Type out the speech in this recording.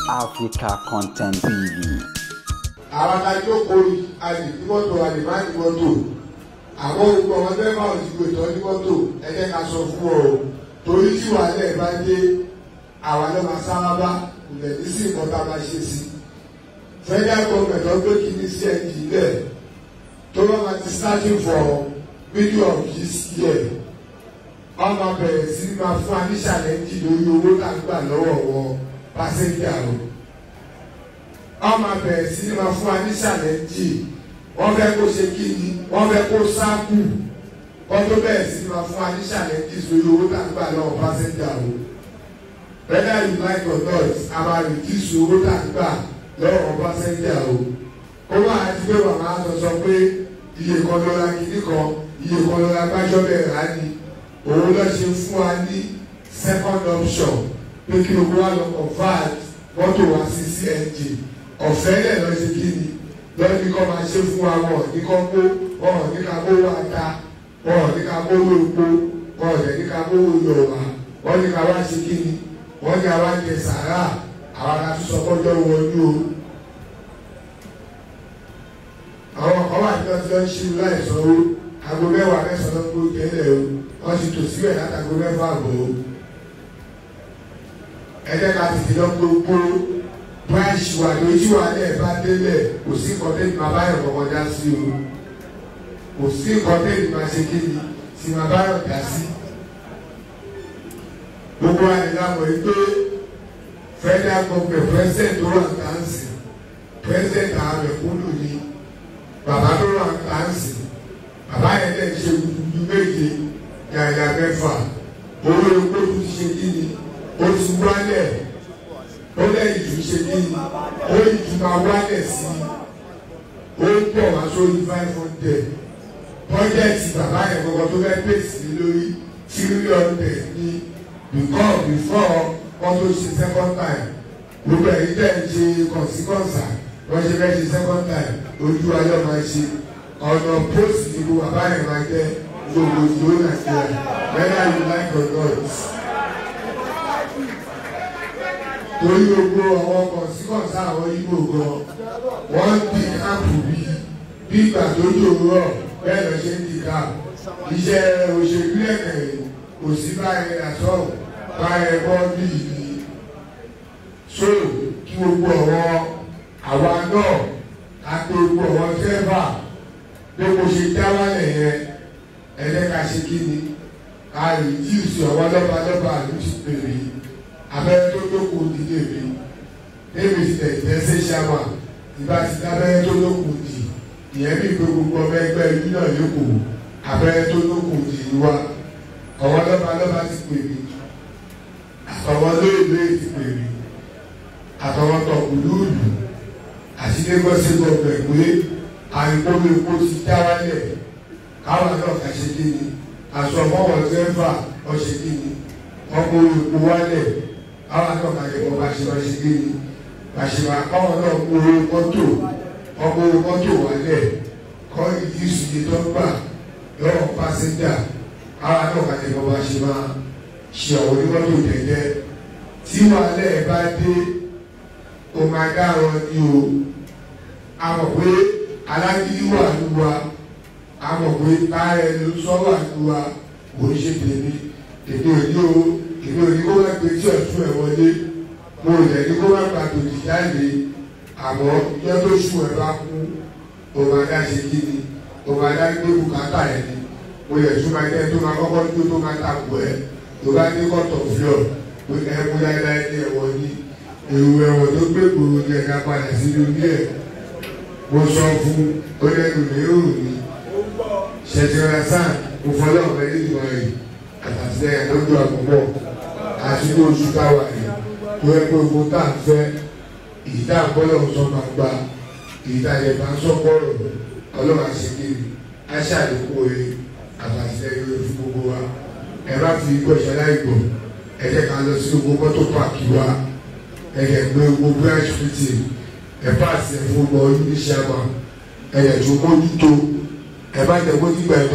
Africa Content TV. Àwọn akájókòó àdìmọ́tò àdìmọ́tò àwọn olùkọ́ wọn fẹ́ máa òsìkò ìtọ́ ní mọ́tò ẹ jẹ́ ká sọ fún ọ torí tí wàhálẹ̀ bá dé àwa ló máa sábà bá ilẹ̀ ní sí nǹkan tá a máa ṣe sí. Federal government ọgbẹ́ kìíní sí ẹ̀jì bẹ́ẹ̀ tó bá máa ti starting for middle of this year wọ́n máa bẹ̀rẹ̀ sí máa fún aníṣàlẹ́jì lórí owó tá a gbà lọ́wọ́ wọn pásẹ́ńjà o. Wọ́n máa bẹ̀rẹ̀ sí máa fún aníṣàlẹ́jì wọ́n fẹ́ kó ṣe kí ni wọ́n fẹ́ kó sáàkù wọ́n tó bẹ̀rẹ̀ sí máa fún aníṣàlẹ́jì lórí owó tá a gbà lọ́wọ́ pásẹ́ńjà o. Whether you like or not a máa reduce owó tá a gbà lọ́wọ́ pásẹ́ńjà o. Ó máa ti pé màmá sọ pé iye kan lọ́la kìíní kan iye kan lọ́la gbájọ́ bẹ̀rẹ̀ á ní òun lọ ṣe fún wa ní second option pé kí o wá lọ convert mọ́tò wá sí CNG ọ̀fẹ́ lẹ̀ lọ ṣe kí ni lọ́ọ́ ní kọ́ máa ṣe fún wa wọ̀ ní kọ́ kó wọ́n ní ká kó wá ta wọ́n ní ká kó wó epo wọ́n ní ká kó wó yọ̀wá wọ́n ní ká wá ṣe kí ni wọ́n ní àwa jẹ sàrà àwọn aṣọ kọjọ́ wọlé o. Àwọn kan wà ní ọjọ́ ṣíwú láìsọ o aago mẹ́wàá mẹ́sàn-án ló tẹ́lẹ̀ o wọ́n ti tò síbẹ̀ látago mẹ́fà àbọ̀ o. Ẹ jẹ́ ká tètè lọ gbogbo branch wà lójú wa lẹ́ẹ̀ bá délẹ̀ kò sí kọ́tẹ́ẹ̀tì máa báyọ̀ kọ̀ọ̀kan dá sí o kò sí kọ́tẹ́ẹ̀tì máa ṣe kí ni tí máa báyọ̀ dá sí. Gbogbo wa ní lámọ̀ yìí pé federal government president tó wà kánsì president àwọn ẹ̀kúndù ni bàbá tó wà kánsì bàbá yẹn lè ṣe gbùdù méje yàyà mẹ́fà owó epo tó ti ṣe kí ni ó ti wálẹ̀ ó lẹ́yìn tó ṣe kí ni ó yìí tó máa wálẹ̀ sí ó ń pọ̀ wá sórí 500 bọ́jẹ̀tì bàbá yẹn gbogbo tó fẹ́ pèsè lórí $300 ní before wọ́n tó ṣe second time gbogbo ẹ̀yìn tẹ̀ ń ṣe kọ̀ǹsíkọ̀ǹsà wọ́n ṣe fẹ́ ṣe second time ojú ayọ̀ máa ṣe ọ̀nà post ìdìbò bàbá yẹn máa jẹ́ gbogbo ìdúró nàìjíríà whether you like or not. Torí gbogbo àwọn kọ̀ǹsíkọ̀ǹsà àwọn Ìgbò gan wọ́n di káàpù bí ìgbà tó jòrò bẹ́ẹ̀ lọ ṣe ń di káàpù iṣẹ́ òṣèlú ẹ̀kẹ́ kò sí báyìí àtọ́ báyìí bọ́ọ̀lì yìí so kí gbogbo ọ̀rọ̀ àwa náà àti gbogbo ọ̀rọ̀ tẹ́fà bí mo ṣe dá wálẹ̀ yẹn ẹ̀ẹ́dẹ́ka ṣe kí ni a rí jíìsì ọ̀wọ́ lọ́balọ́ba ló ti pèrè abẹ́rẹ́ tó lóko dídé mi david tẹ̀sẹ̀ ṣàmà ìbá ti dábẹ́rẹ́ tó lóko dì ìyẹn bí pé gbogbo ọmọ ẹgbẹ́ ìlú náà lóko abẹ́rẹ́ tó lóko dì wá ọ̀wọ́ lọ́balọ́ba ti pèrè àtọwọ́ lóòlù ti pèrè àtọwọ́ tọ̀kùlùlù àti lagos gbọ̀gbẹ̀ pé àìkómi epo ti já wálẹ̀ káwọn náà kà ṣe kí ni àsọfọwọ́ sẹ́fà ọ̀ṣẹ̀ kí ni ọkọ̀ epo wálẹ̀ káwọn náà kà ṣe kọ́ bá ṣe ọ̀ṣẹ̀ kí ni bàṣẹ̀wà káwọn náà kó owó mọ́tò ọkọ̀ owó mọ́tò wálẹ̀ kọ́ ìdí ìsúnyẹ tó ń gbà lọ́wọ́ pásẹ́ńjà káwọn náà kà ṣe kọ́ bá ṣe máa ṣe àwọn onímọ́tò jẹ́jẹ́ tí wàhálẹ̀ bá dé o máa dárọ ní o a mọ̀ pé alágídí wà ní wa a mọ̀ pé báyẹ̀ ló sọ wà ní wa kò ń ṣe tèmi èmi ò ní kó má gbé tí ọ̀tún ẹ̀ wọlé mo rẹ̀ ní kó má gba tòjì jáde àmọ́ ìjọ tó ṣù ẹ̀ bá kú o máa dá ṣe kí ni o máa dá gbé bùkátà ẹ̀ ni mo yẹ tó máa jẹ́ tó máa kọ́kọ́ tó tó máa takò ẹ̀ tó bá ní kọ́tọ̀ fúlọ̀ pé ẹ mú dáadáa ní ẹ̀wọ̀n ní èrò ẹ̀wọ̀n tó gbé gbòòrò ní ẹ̀ka padà sínú ilé ẹ̀ mo sọ fún ọlẹ́nu lérò ní ṣẹ̀ṣẹ̀rẹ̀ sáà mo fọlọ́ ọ̀rẹ́ nínú rẹ̀ àtàtìlẹ́yìn lọ́dọ̀ àkọ́kọ́ àti ní oṣù táwa rẹ̀ tó ẹ pé ogun tá à ń fẹ́ ìdá àgbọ́lọ̀ sọ máa gba ìdá ẹ̀bá sọ́kọ̀rọ̀ ọlọ́run àṣekiri aṣáàdúgbò rẹ̀ àtàtìlẹ́yìn rẹ̀ fún gbogbo wa ẹ bá fi gbọ̀ṣẹ́ láì gbọ̀ ẹ jẹ́ ká lọ sí gbogbo mọ́tò pààkì wa ẹ yẹ gbé gbogbo branch meeting ẹ pàṣẹ fún gbọ́ oníṣẹ́ àmà ẹ yẹ tó mójútó ẹ bá jẹ mójúgbà ẹ